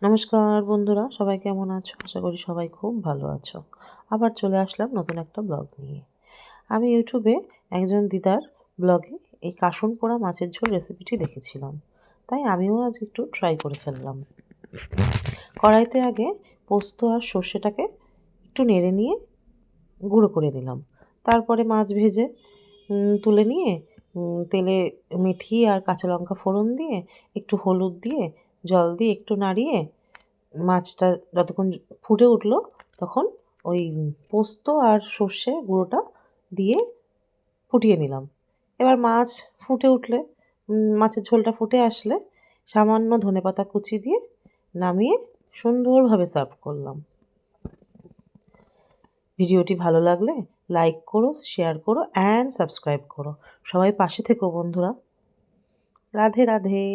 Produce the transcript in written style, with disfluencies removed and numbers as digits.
নমস্কার বন্ধুরা, সবাই কেমন আছো? আশা করি সবাই খুব ভালো আছো। আবার চলে আসলাম নতুন একটা ব্লগ নিয়ে। আমি ইউটিউবে একজন দিদার ব্লগে এই কাসুন পোড়া মাছের ঝোল রেসিপিটি দেখেছিলাম। তাই আমিও আজ একটু ট্রাই করে ফেললাম। কড়াইতে আগে পোস্ত আর সর্ষেটাকে একটু নেড়ে নিয়ে গুঁড়ো করে নিলাম। তারপরে মাছ ভেজে তুলে নিয়ে তেলে মেথি আর কাঁচা লঙ্কা ফোড়ন দিয়ে একটু হলুদ দিয়ে জল দিয়ে একটু নাড়িয়ে মাছটা যতক্ষণ ফুটে উঠলো তখন ওই পোস্ত আর সর্ষে গুঁড়োটা দিয়ে ফুটিয়ে নিলাম। এবার মাছ ফুটে উঠলে মাছের ঝোলটা ফুটে আসলে সামান্য ধনেপাতা কুচি দিয়ে নামিয়ে সুন্দরভাবে সার্ভ করলাম। ভিডিওটি ভালো লাগলে লাইক করো, শেয়ার করো অ্যান্ড সাবস্ক্রাইব করো। সবাই পাশে থেকো বন্ধুরা। রাধে রাধে।